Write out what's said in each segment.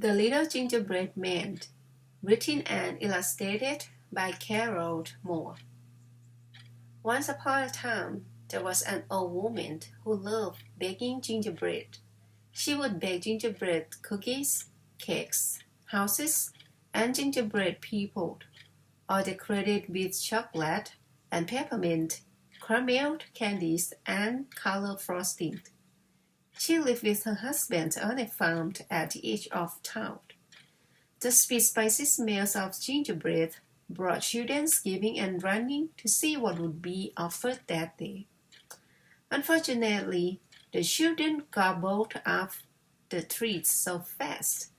The Little Gingerbread Man, written and illustrated by Carol Moore. Once upon a time, there was an old woman who loved baking gingerbread. She would bake gingerbread cookies, cakes, houses, and gingerbread people, all decorated with chocolate and peppermint, carameled candies, and color frosting. She lived with her husband on a farm at the edge of town. The sweet spicy smells of gingerbread brought children skipping and running to see what would be offered that day. Unfortunately, the children gobbled up the treats so fast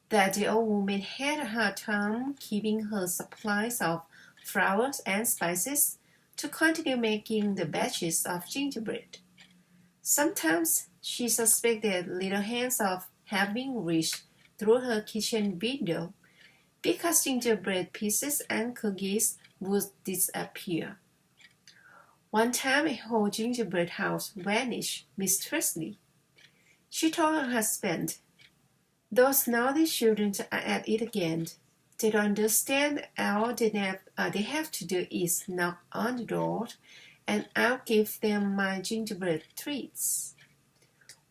that the old woman had a hard time keeping her supplies of flowers and spices to continue making the batches of gingerbread. Sometimes she suspected little hands of having reached through her kitchen window because gingerbread pieces and cookies would disappear. One time a whole gingerbread house vanished mysteriously. She told her husband, "Those naughty children are at it again. They don't understand. All they have to do is knock on the door, and I'll give them my gingerbread treats."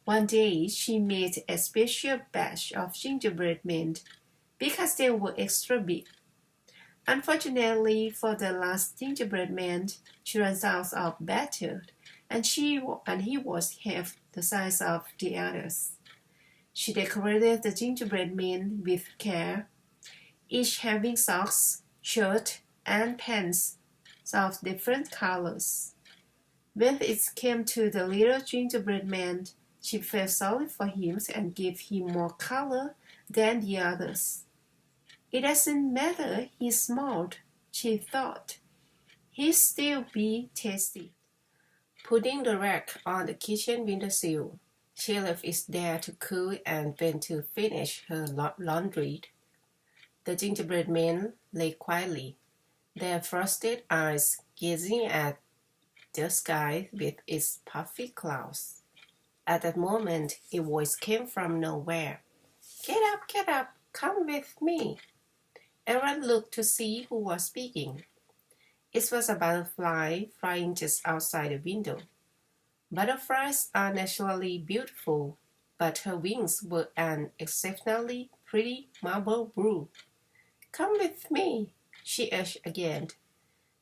One day she made a special batch of gingerbread men because they were extra big. Unfortunately for the last gingerbread man, she ran out of batter, and he was half the size of the others. She decorated the gingerbread men with care, each having socks, shirt, and pants of different colors. When it came to the little gingerbread man, she felt sorry for him and gave him more color than the others. It doesn't matter he's small, she thought. He'll still be tasty. Putting the rack on the kitchen windowsill, she left it there to cool and went to finish her laundry. The gingerbread men lay quietly, their frosted eyes gazing at the sky with its puffy clouds. At that moment, a voice came from nowhere. Get up, come with me." Everyone looked to see who was speaking. It was a butterfly flying just outside the window. Butterflies are naturally beautiful, but her wings were an exceptionally pretty marble blue. "Come with me," she urged again.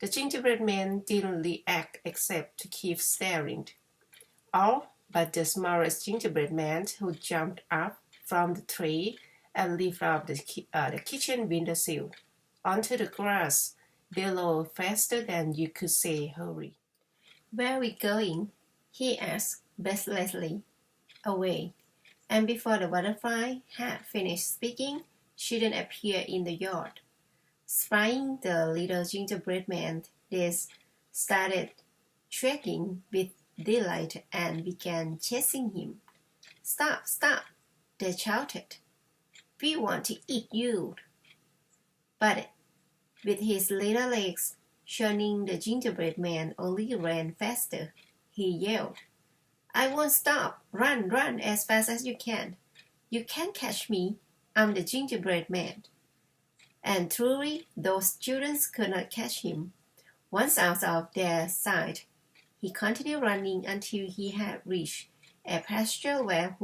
The gingerbread man didn't react except to keep staring. All but the smallest gingerbread man, who jumped up from the tree and lifted up the kitchen windowsill onto the grass below faster than you could say hurry. "Where are we going?" he asked breathlessly. "Away." And before the butterfly had finished speaking, she then appeared in the yard. Spying the little gingerbread man, they started shrieking with delight and began chasing him. "Stop, stop," they shouted. "We want to eat you." But with his little legs showing, the gingerbread man only ran faster. He yelled, "I won't stop. Run, run as fast as you can. You can't catch me. I'm the gingerbread man." And truly, those children could not catch him. Once out of their sight, he continued running until he had reached a pasture where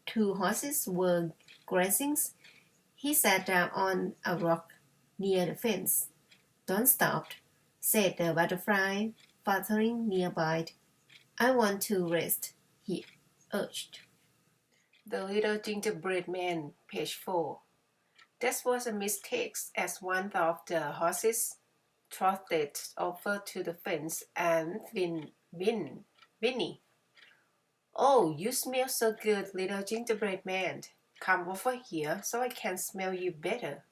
two horses were grazing. He sat down on a rock near the fence. "Don't stop," said the butterfly, fluttering nearby. "I want to rest," he urged. The Little Gingerbread Man, page 4. That was a mistake, as one of the horses trotted over to the fence and whinnied. "Oh, you smell so good, Little Gingerbread Man. Come over here so I can smell you better."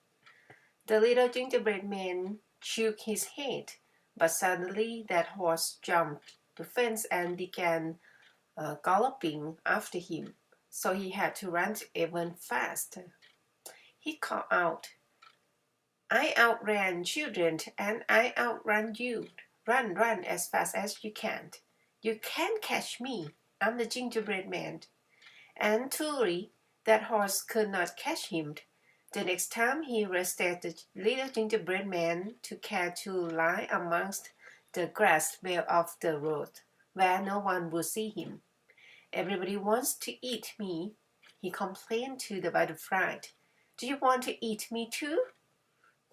The Little Gingerbread Man shook his head, but suddenly that horse jumped the fence and began galloping after him, so he had to run even faster. He called out, "I outran children and I outrun you. Run, run as fast as you can. You can't catch me. I'm the gingerbread man." And truly, That horse could not catch him. The next time he rested the little gingerbread man took care to lie amongst the grass well off the road, where no one would see him. Everybody wants to eat me, he complained to the butterfly. Do you want to eat me too?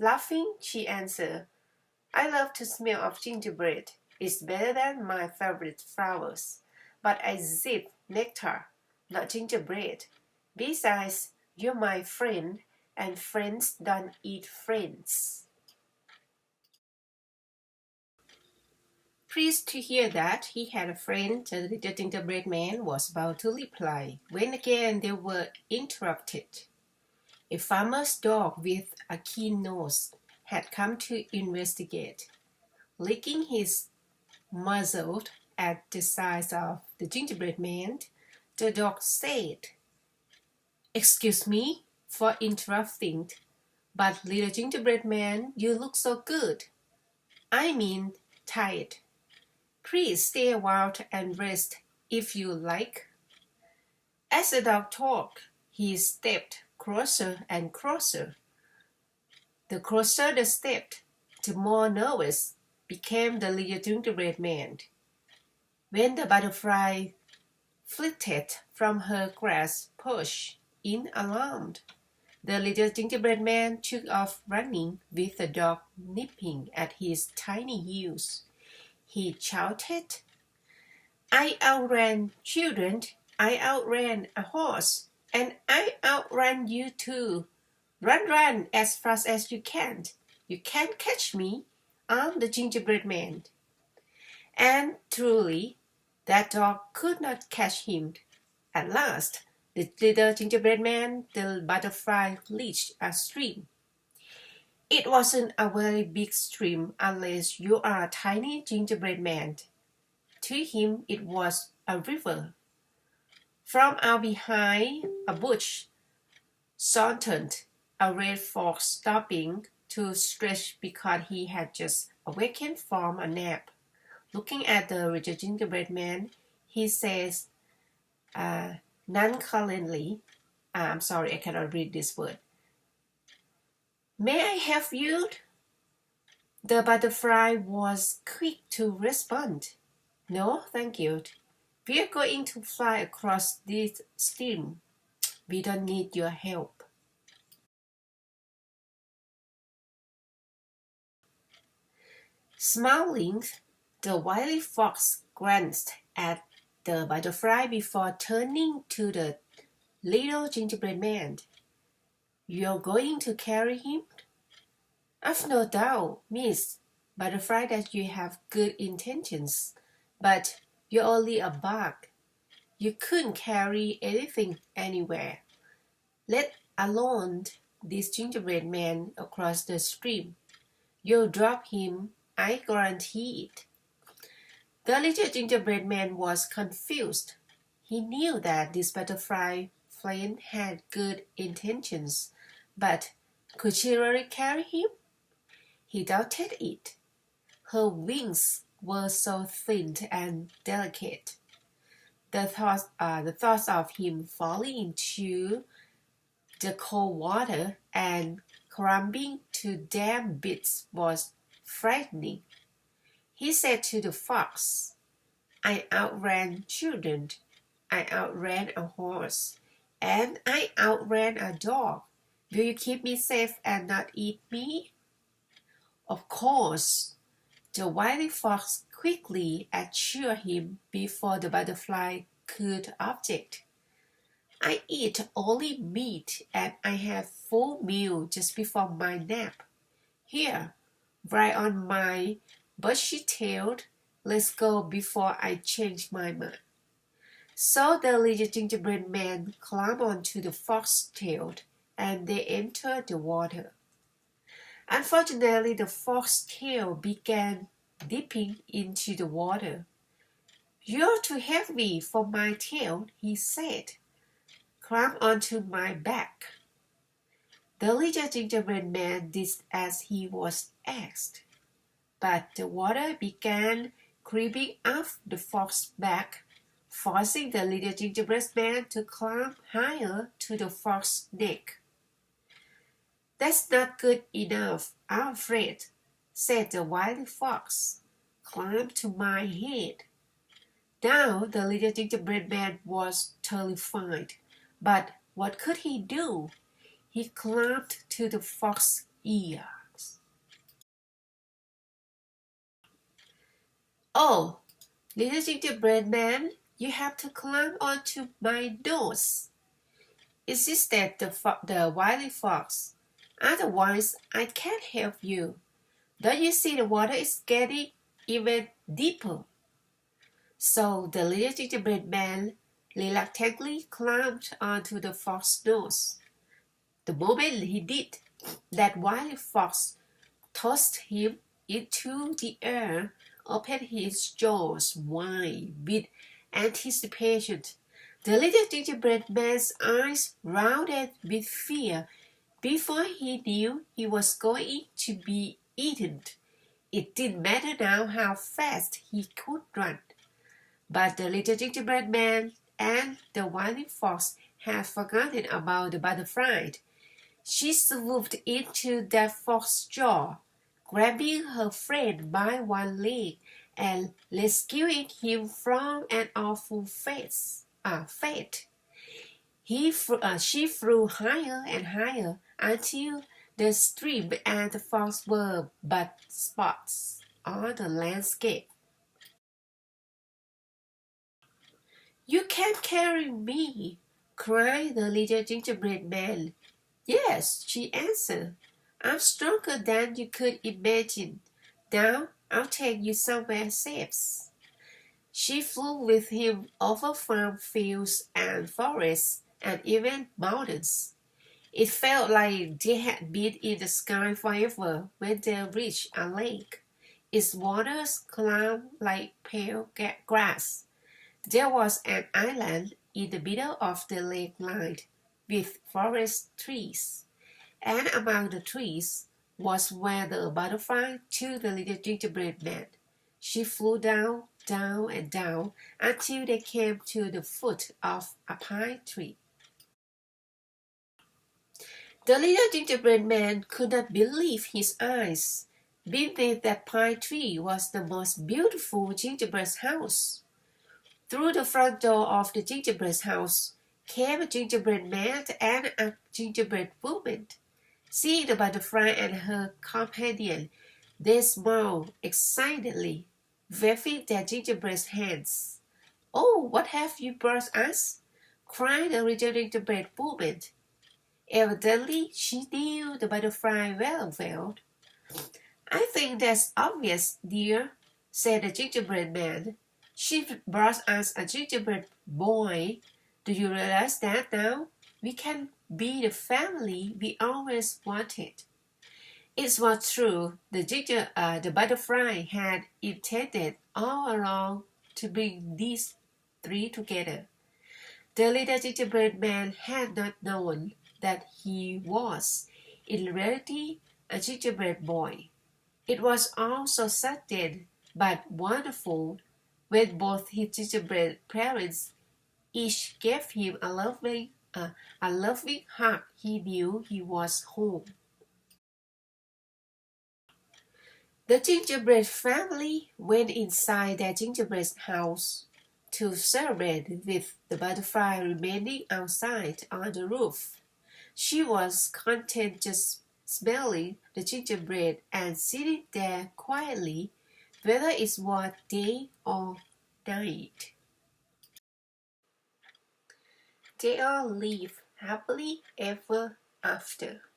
Laughing, she answered, I love the smell of gingerbread. It's better than my favorite flowers. But I sip nectar, not gingerbread. Besides, you're my friend, and friends don't eat friends. Pleased to hear that he had a friend, the little gingerbread man was about to reply, when again they were interrupted. A farmer's dog with a keen nose had come to investigate. Licking his muzzle at the size of the gingerbread man, the dog said, Excuse me for interrupting, but little gingerbread man, you look so good. I mean, tired. Please stay a while and rest if you like. As the dog talked, he stepped closer and closer. The closer they stepped, the more nervous became the little gingerbread man. When the butterfly flitted from her grass perch in alarm, the little gingerbread man took off running with the dog nipping at his tiny heels. He shouted, I outran children, I outran a horse, and I outran you too. Run, run as fast as you can. You can't catch me. I'm the gingerbread man. And truly, that dog could not catch him. At last, the little gingerbread man, the butterfly, reached a stream. It wasn't a very big stream unless you are a tiny gingerbread man. To him, it was a river. From out behind a bush sauntered a red fox, stopping to stretch because he had just awakened from a nap. Looking at the little gingerbread man, he says nonchalantly, I'm sorry, I cannot read this word. May I help you? The butterfly was quick to respond. No, thank you. We are going to fly across this stream. We don't need your help. Smiling, the wily fox glanced at the butterfly before turning to the little gingerbread man. You're going to carry him? I've no doubt, Miss Butterfly, that you have good intentions, but you're only a bug. You couldn't carry anything anywhere, let alone this gingerbread man across the stream. You'll drop him, I guarantee it. The little gingerbread man was confused. He knew that this butterfly friend had good intentions, but could she really carry him? He doubted it. Her wings were so thin and delicate. The thought of him falling into the cold water and crumbling to damp bits was frightening. He said to the fox, I outran children, I outran a horse, and I outran a dog. Will you keep me safe and not eat me? Of course. The wily fox quickly assured him before the butterfly could object. I eat only meat and I have full meal just before my nap. Here, right on my bushy tail, let's go before I change my mind. So the little gingerbread man climbed onto the fox's tail and they entered the water. Unfortunately, the fox's tail began dipping into the water. You're too heavy for my tail, he said. Climb onto my back. The little gingerbread man did as he was asked, but the water began creeping up the fox's back forcing the little gingerbread man to climb higher to the fox's neck. "That's not good enough, I'm afraid," said the wily fox. "Climb to my head." Now the little gingerbread man was terrified, but what could he do? He climbed to the fox's ears. "Oh, little gingerbread man, you have to climb onto my nose," insisted the wily fox. "Otherwise, I can't help you. Don't you see the water is getting even deeper?" So the little gingerbread man reluctantly climbed onto the fox's nose. The moment he did, that wily fox tossed him into the air, opened his jaws wide with anticipation. The little gingerbread man's eyes rounded with fear. Before he knew he was going to be eaten. It didn't matter now how fast he could run. But the little gingerbread man and the wily fox had forgotten about the butterfly. She swooped into that fox's jaw, grabbing her friend by one leg and rescuing him from an awful fate. She flew higher and higher until the stream and the fox were but spots on the landscape. "You can't carry me," cried the little gingerbread man. "Yes," she answered. "I'm stronger than you could imagine. Now I'll take you somewhere safe." She flew with him over farm fields and forests and even mountains. It felt like they had been in the sky forever when they reached a lake. Its waters climbed like pale grass. There was an island in the middle of the lake lined with forest trees, and among the trees was where the butterfly took the little gingerbread man. She flew down, down, and down until they came to the foot of a pine tree. The little gingerbread man could not believe his eyes. Beneath that pine tree was the most beautiful gingerbread house. Through the front door of the gingerbread house came a gingerbread man and a gingerbread woman. Seeing the butterfly and her companion, they smiled excitedly, waving their gingerbread hands. "Oh, what have you brought us?" cried the little gingerbread woman. Evidently, she knew the butterfly well. "I think that's obvious, dear," said the gingerbread man. "She brought us a gingerbread boy. Do you realize that now? We can be the family we always wanted." It was true. The butterfly had intended all along to bring these three together. The little gingerbread man had not known that he was, in reality, a gingerbread boy. It was all so sudden but wonderful when both his gingerbread parents each gave him a loving hug. He knew he was home. The gingerbread family went inside their gingerbread house to celebrate, with the butterfly remaining outside on the roof. She was content just smelling the gingerbread and sitting there quietly, whether it was day or night. They all lived happily ever after.